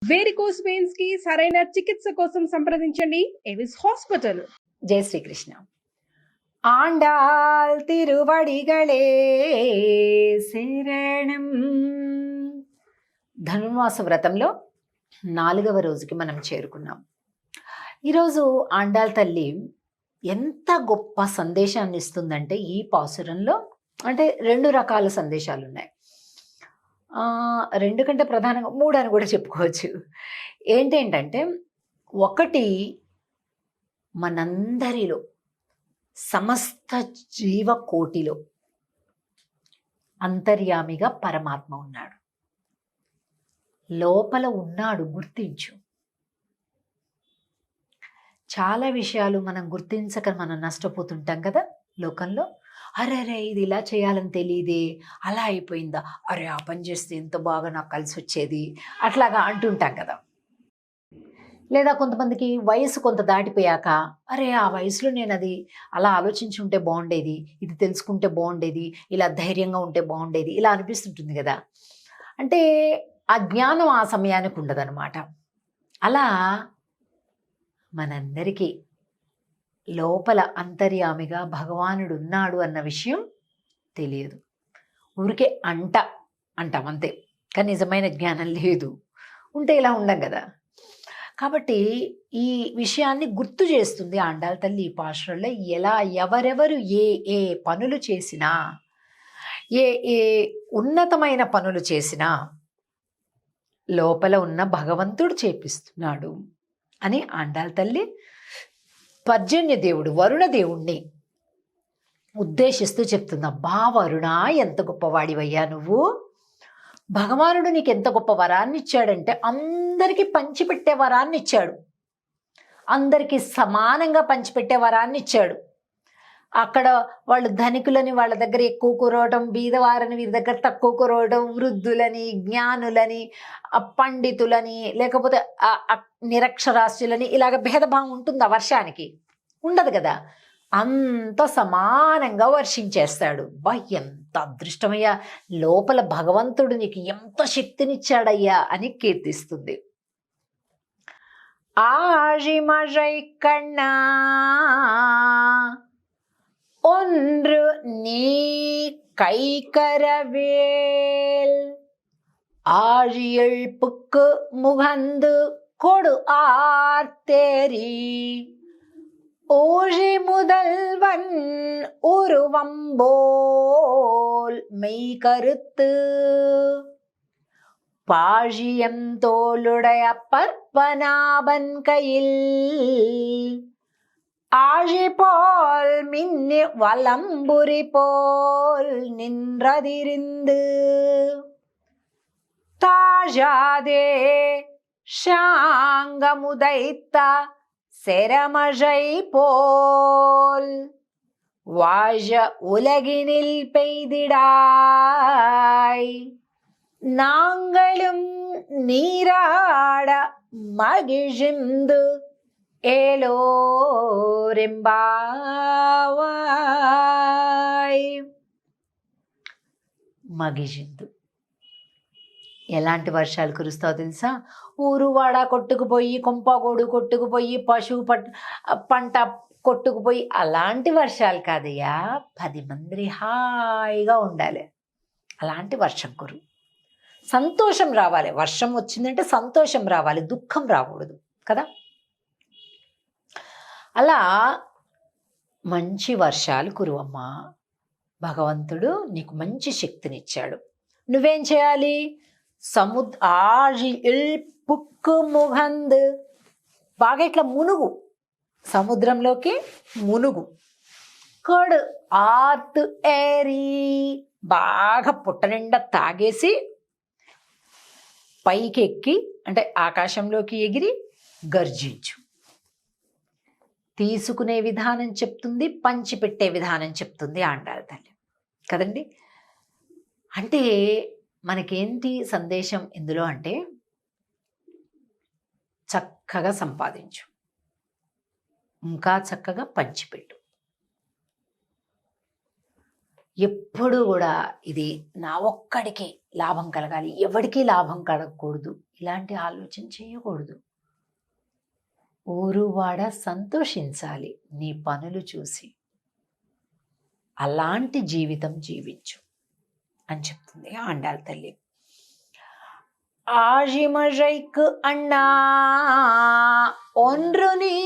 Varicose veins కి సరైన చికిత్స కోసం సంప్రదించండి ఎవిస్ హాస్పిటల్. జై శ్రీకృష్ణ. ఆండాల్ తిరువడిగళే శరణం. ధనుర్మాస వ్రతంలో 4వ రోజుకి మనం చేరుకున్నాం. ఈరోజు ఆండాల్ తల్లి ఎంత గొప్ప సందేశాన్ని ఇస్తుందంటే ఈ పాసురంలో, అంటే 2 రకాల సందేశాలు ఉన్నాయి. 2 కంటే ప్రధానంగా 3 అని కూడా చెప్పుకోవచ్చు. ఏంటంటే, ఒకటి, మనందరిలో సమస్త జీవకోటిలో అంతర్యామిగా పరమాత్మ ఉన్నాడు. లోపల ఉన్నాడు, గుర్తించు. చాలా విషయాలు మనం గుర్తించక మనం నష్టపోతుంటాం కదా లోకంలో. అరే ఇది ఇలా చేయాలని తెలియదే, అలా అయిపోయిందా, అరే ఆ పని చేస్తే ఎంత బాగా నాకు కలిసి వచ్చేది, అట్లాగా అంటుంటాం కదా. లేదా కొంతమందికి వయసు కొంత దాటిపోయాక, అరే ఆ వయసులో నేను అది అలా ఆలోచించి ఉంటే బాగుండేది, ఇది తెలుసుకుంటే బాగుండేది, ఇలా ధైర్యంగా ఉంటే బాగుండేది, ఇలా అనిపిస్తుంటుంది కదా. అంటే ఆ జ్ఞానం ఆ సమయానికి ఉండదన్నమాట. అలా మనందరికీ లోపల అంతర్యామిగా భగవానుడు ఉన్నాడు అన్న విషయం తెలియదు. ఊరికే అంటాం అంతే, కానీ నిజమైన జ్ఞానం లేదు. ఉంటే ఇలా ఉండం కదా. కాబట్టి ఈ విషయాన్ని గుర్తు చేస్తుంది ఆండాల్ తల్లి ఈ పాశ్రంలో. ఎలా ఎవరెవరు ఏ పనులు చేసినా, ఏ ఉన్నతమైన పనులు చేసినా లోపల ఉన్న భగవంతుడు చేపిస్తున్నాడు అని ఆండాల్ తల్లి పర్జన్య దేవుడు వరుణ దేవుణ్ణి ఉద్దేశిస్తూ చెప్తుంది. అబ్బా వరుణ, ఎంత గొప్పవాడివయ్యా నువ్వు. భగవానుడు నీకు ఎంత గొప్ప వరాన్ని ఇచ్చాడంటే, అందరికీ పంచిపెట్టే వరాన్ని ఇచ్చాడు. అందరికీ సమానంగా పంచిపెట్టే వరాన్ని ఇచ్చాడు. అక్కడ వాళ్ళు ధనికులని వాళ్ళ దగ్గర ఎక్కువ కురవడం, బీదవారని వీరి దగ్గర తక్కువ కురవడం, వృద్ధులని, జ్ఞానులని, పండితులని, లేకపోతే నిరక్షరాస్యులని, ఇలాగ భేదభావం ఉంటుందా వర్షానికి? ఉండదు కదా. అంత సమానంగా వర్షించేస్తాడు. ఎంత అదృష్టమయ్యా, లోపల భగవంతుడు నీకు ఎంత శక్తినిచ్చాడయ్యా అని కీర్తిస్తుంది. ఆజిమజై కన్నా ஒன்று நீ கைக்கரவேல் ஆழியழ்ப்புக்கு முகந்து கொடு ஆர்த்தேரி ஊழி முதல்வன் உருவம்போல் மெய் கருத்து பாழியம் தோளுடைய பற்பனாபன் கையில் ஆழி போல் மின்னி வலம்புரி போல் நின்றதிரிந்து தாழாதே ஷாங்கமுதைத்த செரமழை போல் வாழ உலகினில் பெய்திடாய். நாங்களும் நீராட மகிழ்ந்து ఏలోరెంబావాయ్. మగిజిందు. ఎలాంటి వర్షాలు కురుస్తావు తెలుసా? ఊరువాడ కొట్టుకుపోయి, కొంపగోడు కొట్టుకుపోయి, పశువు పంట కొట్టుకుపోయి అలాంటి వర్షాలు కాదయ్యా. 10 మంది హాయిగా ఉండాలి, అలాంటి వర్షం కురు. సంతోషం రావాలి. వర్షం వచ్చిందంటే సంతోషం రావాలి, దుఃఖం రాకూడదు కదా. అలా మంచి వర్షాలు కురువమ్మా. భగవంతుడు నీకు మంచి శక్తినిచ్చాడు. నువ్వేం చేయాలి? పుక్కు ముగంద్, బాగా ఇట్లా మునుగు, సముద్రంలోకి మునుగు. కడు ఆర్త్ ఏరి, బాగా పుట్ట నిండా తాగేసి పైకి ఎక్కి, అంటే ఆకాశంలోకి ఎగిరి గర్జించు. తీసుకునే విధానం చెప్తుంది, పంచిపెట్టే విధానం చెప్తుంది ఆండాల్ తల్లి కదండి. అంటే మనకేంటి సందేశం ఇందులో అంటే, చక్కగా సంపాదించు, ఇంకా చక్కగా పంచిపెట్టు. ఎప్పుడు కూడా ఇది నా ఒక్కడికే లాభం కలగాలి, ఎవరికీ లాభం కలగకూడదు, ఇలాంటి ఆలోచన చేయకూడదు. ఊరు వాడ సంతోషించాలి నీ పనులు చూసి, అలాంటి జీవితం జీవించు అని చెప్తుంది ఆండాళ్ళ తల్లి. ఆజిమజైక్ అన్నా ఒండ్రుని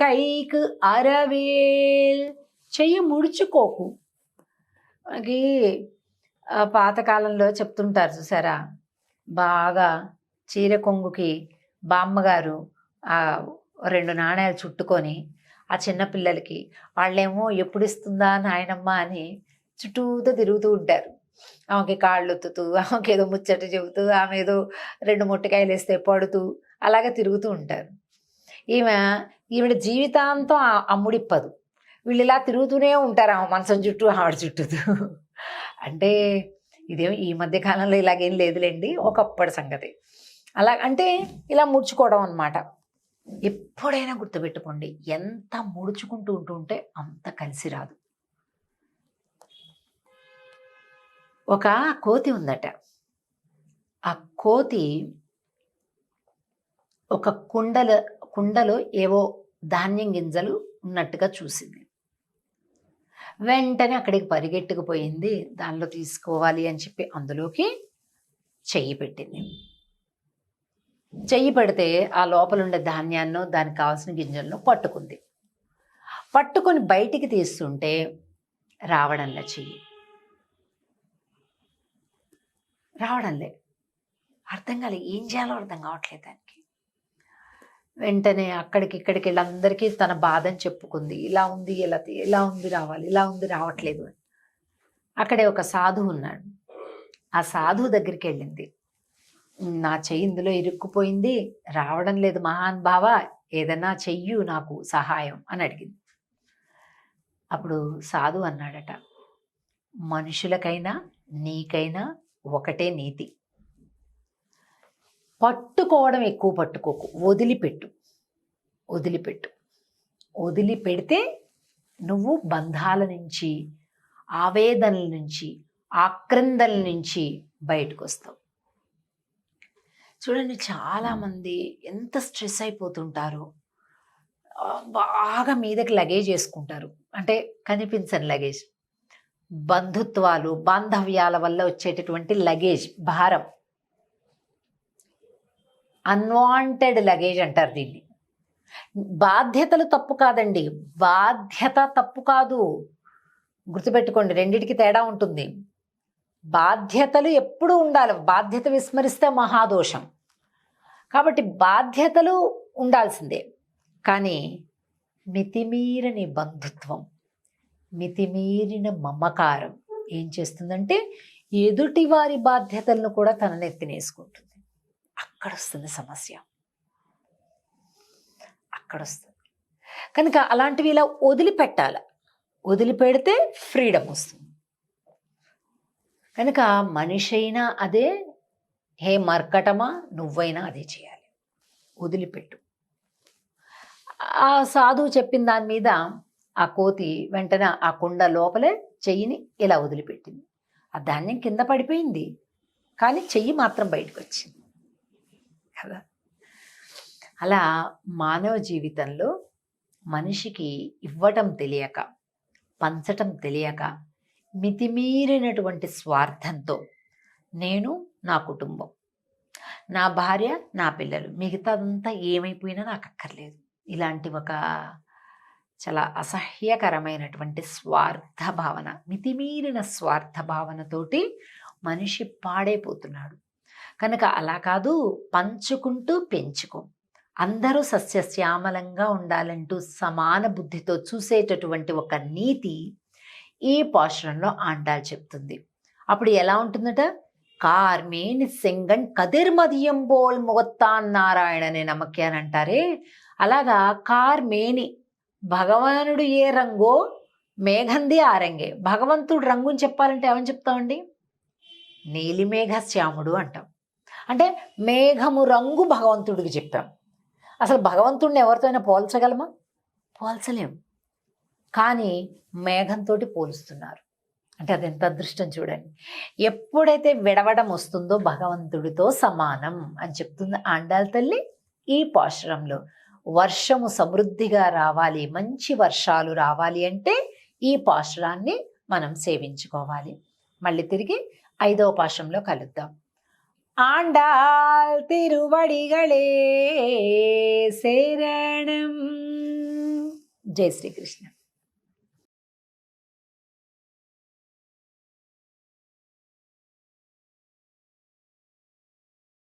కైక్ అరవేల్, చెయ్యి ముడుచుకోకు. మనకి పాతకాలంలో చెప్తుంటారు చూసారా, బాగా చీర కొంగుకి బామ్మగారు 2 నాణేలు చుట్టుకొని ఆ చిన్నపిల్లలకి, వాళ్ళేమో ఎప్పుడు ఇస్తుందా నాయనమ్మ అని చుట్టూతో తిరుగుతూ ఉంటారు. ఆమెకి కాళ్ళు ఒత్తుతూ, ఆమెకి ఏదో ముచ్చట చెబుతూ, ఆమె ఏదో 2 మొట్టికాయలు వేస్తే పడుతూ అలాగే తిరుగుతూ ఉంటారు. ఈవిడ జీవితాంతం అమ్ముడిప్పదు. వీళ్ళు ఇలా తిరుగుతూనే ఉంటారు ఆమె మనసం చుట్టూ, ఆవిడ చుట్టూ. అంటే ఇదేం ఈ మధ్య కాలంలో ఇలాగేం లేదులేండి, ఒకప్పటి సంగతి. అలా అంటే ఇలా ముడుచుకోవడం అన్నమాట. ఎప్పుడైనా గుర్తుపెట్టుకోండి, ఎంత ముడుచుకుంటూ ఉంటుంటే అంత కలిసి రాదు. ఒక కోతి ఉందట. ఆ కోతి ఒక కుండలో ఏవో ధాన్యం గింజలు ఉన్నట్టుగా చూసింది. వెంటనే అక్కడికి పరిగెట్టుకుపోయింది, దానిలో తీసుకోవాలి అని చెప్పి అందులోకి చెయ్యి పెట్టింది. చెయ్యి పెడితే ఆ లోపల ఉండే ధాన్యాన్ని, దానికి కావాల్సిన గింజలను పట్టుకుంది. పట్టుకొని బయటికి తీస్తుంటే రావడంలే, చెయ్యి రావడంలే. అర్థం కాలేదు, ఏం చేయాలో అర్థం కావట్లేదు దానికి. వెంటనే ఇక్కడికి వీళ్ళందరికీ తన బాధని చెప్పుకుంది. ఇలా ఉంది, ఇలా ఉంది రావాలి, ఇలా ఉంది రావట్లేదు అని. అక్కడే ఒక సాధువు ఉన్నాడు. ఆ సాధువు దగ్గరికి వెళ్ళింది. నా చెయ్యి ఇందులో ఇరుక్కుపోయింది, రావడం లేదు మహానుభావ, ఏదన్నా చెయ్యు నాకు సహాయం అని అడిగింది. అప్పుడు సాధువు అన్నాడట, మనుషులకైనా నీకైనా ఒకటే నీతి. పట్టుకోవడం ఎక్కువ పట్టుకోకు, వదిలిపెడితే నువ్వు బంధాల నుంచి, ఆవేదనల నుంచి, ఆక్రందల నుంచి బయటకు వస్తావు. చూడండి, చాలామంది ఎంత స్ట్రెస్ అయిపోతుంటారో, బాగా మీదకి లగేజ్ వేసుకుంటారు. అంటే కనిపించని లగేజ్, బంధుత్వాలు, బాంధవ్యాల వల్ల వచ్చేటటువంటి లగేజ్, భారం, అన్వాంటెడ్ లగేజ్ అంటారు దీన్ని. బాధ్యతలు తప్పు కాదండి, బాధ్యత తప్పు కాదు. గుర్తుపెట్టుకోండి, రెండిటికి తేడా ఉంటుంది. బాధ్యతలు ఎప్పుడూ ఉండాలి, బాధ్యత విస్మరిస్తే మహాదోషం. కాబట్టి బాధ్యతలు ఉండాల్సిందే. కానీ మితిమీరని బంధుత్వం, మితిమీరిన మమకారం ఏం చేస్తుందంటే ఎదుటి వారి బాధ్యతలను కూడా తన నెత్తినేసుకుంటుంది. అక్కడ వస్తుంది సమస్య, అక్కడ వస్తుంది. కనుక అలాంటివి ఇలా వదిలిపెట్టాలి. వదిలిపెడితే ఫ్రీడమ్ వస్తుంది. కనుక మనిషి అయినా అదే, హే మర్కటమా నువ్వైనా అదే చేయాలి, వదిలిపెట్టు. ఆ సాధువు చెప్పిన దాని మీద ఆ కోతి వెంటనే ఆ కుండ లోపలే చెయ్యిని ఇలా వదిలిపెట్టింది. ఆ ధాన్యం కింద పడిపోయింది, కానీ చెయ్యి మాత్రం బయటకు వచ్చింది కదా. అలా మానవ జీవితంలో మనిషికి ఇవ్వటం తెలియక, పంచటం తెలియక, మితిమీరినటువంటి స్వార్థంతో నేను, నా కుటుంబం, నా భార్య, నా పిల్లలు, మిగతాదంతా ఏమైపోయినా నాకు అక్కర్లేదు, ఇలాంటి ఒక చాలా అసహ్యకరమైనటువంటి స్వార్థ భావన, మితిమీరిన స్వార్థ భావనతోటి మనిషి పాడైపోతున్నాడు. కనుక అలా కాదు, పంచుకుంటూ పెంచుకో, అందరూ సస్యశ్యామలంగా ఉండాలంటూ సమాన బుద్ధితో చూసేటటువంటి ఒక నీతి ఈ పాశురంలో ఆండాళ్ చెప్తుంది. అప్పుడు ఎలా ఉంటుందట, కార్మేని సెంగన్ కదిర్మదియం బోల్ ముగత్తాన్ నారాయణనే నమ్మకి అని అంటారే, అలాగా కార్మేని, భగవానుడు ఏ రంగో మేఘంది ఆ రంగే. భగవంతుడు రంగుని చెప్పాలంటే ఏమని చెప్తామండి, నీలిమేఘ శ్యాముడు అంటాం. అంటే మేఘము రంగు భగవంతుడికి చెప్పాం. అసలు భగవంతుడిని ఎవరితో అయినా పోల్చగలమా? పోల్చలేము. కానీ మేఘంతో పోలుస్తున్నారు. అంటే అది ఎంత అదృష్టం చూడండి. ఎప్పుడైతే విడవడం వస్తుందో భగవంతుడితో సమానం అని చెప్తుంది ఆండాళ్ తల్లి ఈ పాశురంలో. వర్షము సమృద్ధిగా రావాలి, మంచి వర్షాలు రావాలి అంటే ఈ పాశురాన్ని మనం సేవించుకోవాలి. మళ్ళీ తిరిగి 5వ పాశురంలో కలుద్దాం. ఆండాళ్ తిరువడిగళే శరణం. జై శ్రీకృష్ణ.